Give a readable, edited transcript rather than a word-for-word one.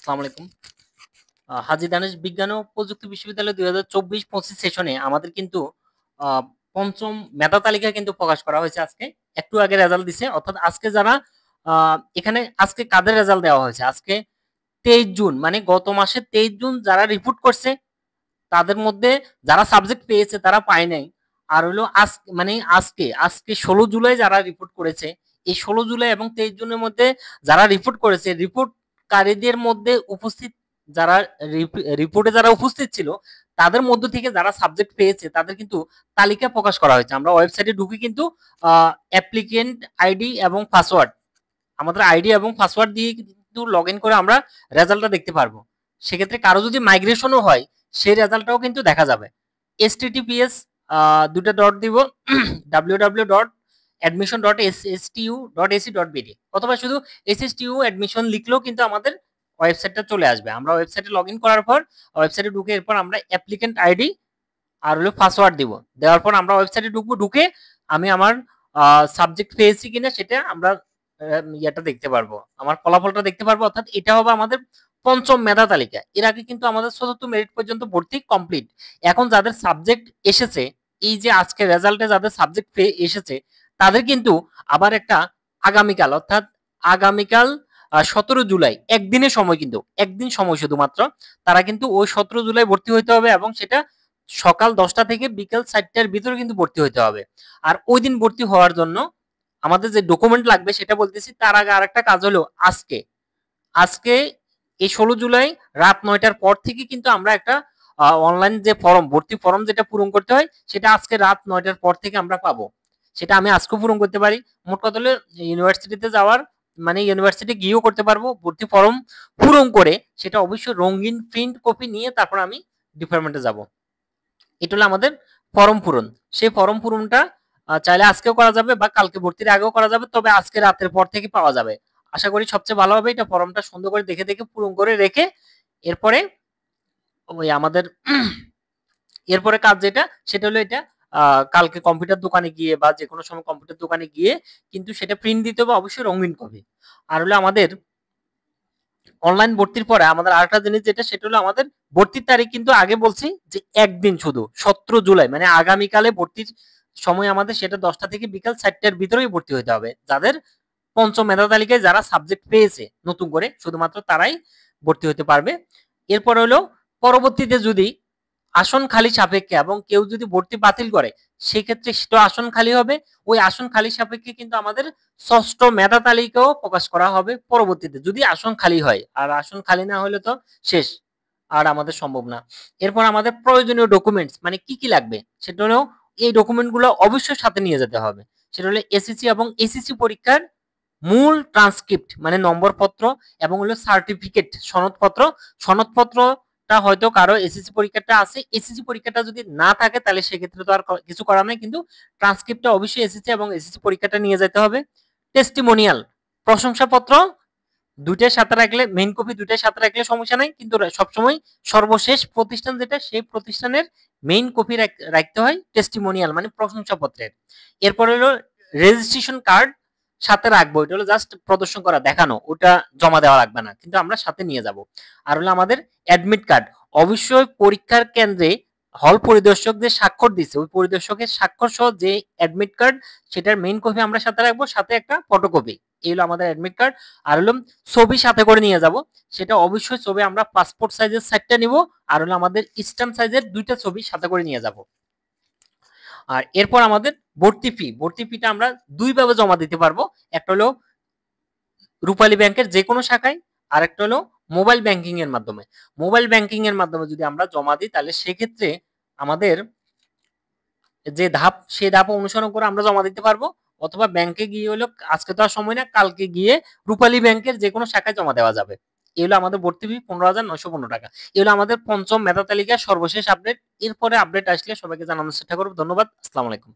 আসসালামু আলাইকুম। হাজী দানেশ বিজ্ঞান ও প্রযুক্তি বিশ্ববিদ্যালয় 2024-25 সেশনে আমাদের কিন্তু পঞ্চম মেধা তালিকা কিন্তু প্রকাশ করা হয়েছে আজকে। একটু আগে রেজাল্ট দিছে, অর্থাৎ আজকে যারা এখানে আজকে কাদের রেজাল্ট দেওয়া হয়েছে? আজকে 23 জুন, মানে গত মাসে 23 জুন যারা রিপোর্ট করছে তাদের মধ্যে যারা সাবজেক্ট পেয়েছে তারা পায় নাই। আর হলো আজ মানে আজকে আজকে 16 জুলাই যারা রিপোর্ট করেছে, এই 16 জুলাই এবং 23 জুনের মধ্যে যারা রিপোর্ট করেছে, রিপোর্টকারীদের মধ্যে উপস্থিত যারা রিপোর্টে যারা উপস্থিত ছিল তাদের মধ্য থেকে যারা সাবজেক্ট পেয়েছে তাদের কিন্তু তালিকা প্রকাশ করা হয়েছে। আমরা ওয়েবসাইটে ঢুকে কিন্তু অ্যাপ্লিকেন্ট আইডি এবং পাসওয়ার্ড, আমাদের আইডি এবং পাসওয়ার্ড দিয়ে কিন্তু লগ ইন করে আমরা রেজাল্টটা দেখতে পারবো। সেক্ষেত্রে কারো যদি মাইগ্রেশনও হয় সেই রেজাল্টটাও কিন্তু দেখা যাবে। https দুটা ডট দিব www.admission.stu.ac.bd অথবা শুধু sstu admission লিখলেও কিন্তু আমাদের ওয়েবসাইটটা চলে আসবে। আমরা ওয়েবসাইটে লগ ইন করার পর ওয়েবসাইটে ঢুকে এরপর আমরা অ্যাপ্লিকেন্ট আইডি আর হলো পাসওয়ার্ড দিব। দেওয়ার পর আমরা ওয়েবসাইটে ঢুকবো, ঢুকে আমি আমার সাবজেক্ট পেয়েছি কিনা সেটা আমরা ইয়েটা দেখতে পারবো, আমার ফলাফলটা দেখতে পারবো। অর্থাৎ এটা হবে আমাদের পঞ্চম মেধা তালিকা। এর আগে কিন্তু আমাদের 74 মেরিট পর্যন্ত ভর্তি কমপ্লিট। এখন যাদের সাবজেক্ট এসেছে, এই যে আজকে রেজাল্টে যাদের সাবজেক্ট পেয়ে এসেছে তাদের কিন্তু আবার একটা আগামীকাল, অর্থাৎ আগামীকাল 17 জুলাই একদিনের সময়, কিন্তু একদিন সময় শুধুমাত্র, তারা কিন্তু ওই 17 জুলাই ভর্তি হইতে হবে এবং সেটা সকাল 10টা থেকে বিকেল 4টার ভিতরে কিন্তু ভর্তি হইতে হবে। আর ওই দিন ভর্তি হওয়ার জন্য আমাদের যে ডকুমেন্ট লাগবে সেটা বলতেছি। তার আগে আরেকটা কাজ হলো, আজকে আজকে এই 16 জুলাই রাত 9টার পর থেকে কিন্তু আমরা একটা অনলাইন যে ফর্ম, ভর্তি ফর্ম যেটা পূরণ করতে হয় সেটা আজকে রাত 9টার পর থেকে আমরা পাবো। সেটা আমি আজকে পূরণ করতে পারি। মোট কথা হলো ইউনিভার্সিটিতে যাওয়ার মানে ইউনিভার্সিটি গিয়েও করতে পারবো। ভর্তি ফর্ম পূরণ করে সেটা অবশ্যই রঙিন প্রিন্ট কপি নিয়ে তারপর আমি ডিপার্টমেন্টে যাব। এটা হলো আমাদের ফর্ম পূরণ। সেই ফর্ম পূরণটা চাইলে আজকেও করা যাবে বা কালকে ভর্তির আগেও করা যাবে, তবে আজকে রাতের পর থেকে পাওয়া যাবে। আশা করি সবচেয়ে ভালো হবে এটা ফর্মটা সুন্দর করে দেখে দেখে পূরণ করে রেখে এরপরে ওই আমাদের এরপরে কাজ যেটা সেটা হলো এটা কালকে কম্পিউটার দোকানে গিয়ে বা যে কোনো সময় কম্পিউটার দোকানে গিয়ে কিন্তু সেটা প্রিন্ট দিতে হবে, অবশ্যই রঙিন কপি। আর হলো আমাদের অনলাইন ভর্তির পরে আমাদের আরেকটা জিনিস যেটা সেটা হলো আমাদের ভর্তির তারিখ কিন্তু আগে বলছি যে একদিন শুধু 17 জুলাই, মানে আগামীকালে ভর্তির সময় আমাদের সেটা 10টা থেকে বিকাল 4টার ভিতরেই ভর্তি হতে হবে। যাদের পঞ্চম মেধা তালিকায় যারা সাবজেক্ট পেয়েছে নতুন করে শুধুমাত্র তারাই ভর্তি হতে পারবে। এরপর হলো পরবর্তীতে যদি আসন খালি সাপেক্ষে এবং কেউ যদি ভর্তি বাতিল করে সেক্ষেত্রে সেটা আসন খালি হবে। ওই আসন খালি সাপেক্ষে কিন্তু আমাদের ষষ্ঠ মেধা তালিকাও প্রকাশ করা হবে পরবর্তীতে, যদি আসন খালি হয়। আর আসন খালি না হলে তো শেষ, আর আমাদের সম্ভব না। এরপর আমাদের প্রয়োজনীয় ডকুমেন্টস মানে কি কি লাগবে সেটা হলো এই ডকুমেন্টগুলো অবশ্যই সাথে নিয়ে যেতে হবে। সেটা হলো এসএসসি এবং এসএসসি পরীক্ষার মূল ট্রান্সক্রিপ্ট মানে নম্বরপত্র এবং হলো সার্টিফিকেট সনদপত্র। সনদপত্রটা হয়তো কারো এসএসসি পরীক্ষাটা আছে, এসএসসি পরীক্ষাটা যদি না থাকে তাহলে সেক্ষেত্রে তো আর কিছু করার নাই, কিন্তু ট্রান্সক্রিপ্টটা অবশ্যই এসএসসি এবং এসএসসি পরীক্ষাটা নিয়ে যেতে হবে। টেস্টিমোনিয়াল প্রশংসাপত্র দুইটার সাথে রাখলে, মেইন কপি দুইটার সাথে রাখলে সমস্যা নাই, কিন্তু সবসময় সর্বশেষ প্রতিষ্ঠান যেটা সেই প্রতিষ্ঠানের মেইন কপি রাখতে হয় টেস্টিমোনিয়াল মানে প্রশংসাপত্রের। এরপর হলো রেজিস্ট্রেশন কার্ড সাথে রাখবো, এটা হলো জাস্ট প্রদর্শন করা দেখানো, ওটা জমা দেওয়া লাগবে না, কিন্তু আমরা সাথে নিয়ে যাব। আর হলো আমাদের অ্যাডমিট কার্ড, অবশ্যই পরীক্ষার কেন্দ্রে হল পরিদর্শক যে স্বাক্ষর দিচ্ছে ওই পরিদর্শকের স্বাক্ষর সহ যে অ্যাডমিট কার্ড সেটার মেইন কপি আমরা সাথে রাখবো, সাথে একটা ফটোকপি। এই হলো আমাদের অ্যাডমিট কার্ড। আর হলো ছবি সাথে করে নিয়ে যাব, সেটা অবশ্যই ছবি আমরা পাসপোর্ট সাইজের 4টা নিব, আর হলো আমাদের স্ট্যাম্প সাইজের 2টা ছবি সাথে করে নিয়ে যাব। আর এরপর আমাদের ভর্তি ফিটা আমরা দুই ভাবে জমা দিতে পারবো। একটা হলো রূপালী ব্যাংকের যে কোনো শাখায়, আর একটা হলো মোবাইল ব্যাংকিং এর মাধ্যমে। মোবাইল ব্যাংকিং এর মাধ্যমে যদি আমরা জমা দিই তাহলে সেক্ষেত্রে আমাদের যে ধাপ সেই ধাপ অনুসরণ করে আমরা জমা দিতে পারবো, অথবা ব্যাংকে গিয়ে হলো, আজকে তো আর সময় না, কালকে গিয়ে রূপালী ব্যাংকের যে কোনো শাখায় জমা দেওয়া যাবে। এই হলো আমাদের ভর্তি ফি 15,915 টাকা। এই হলো আমাদের পঞ্চম মেধা তালিকার সর্বশেষ আপডেট। এরপরে আপডেট আসলে সবাইকে জানানোর চেষ্টা করবো। ধন্যবাদ। আসসালামু আলাইকুম।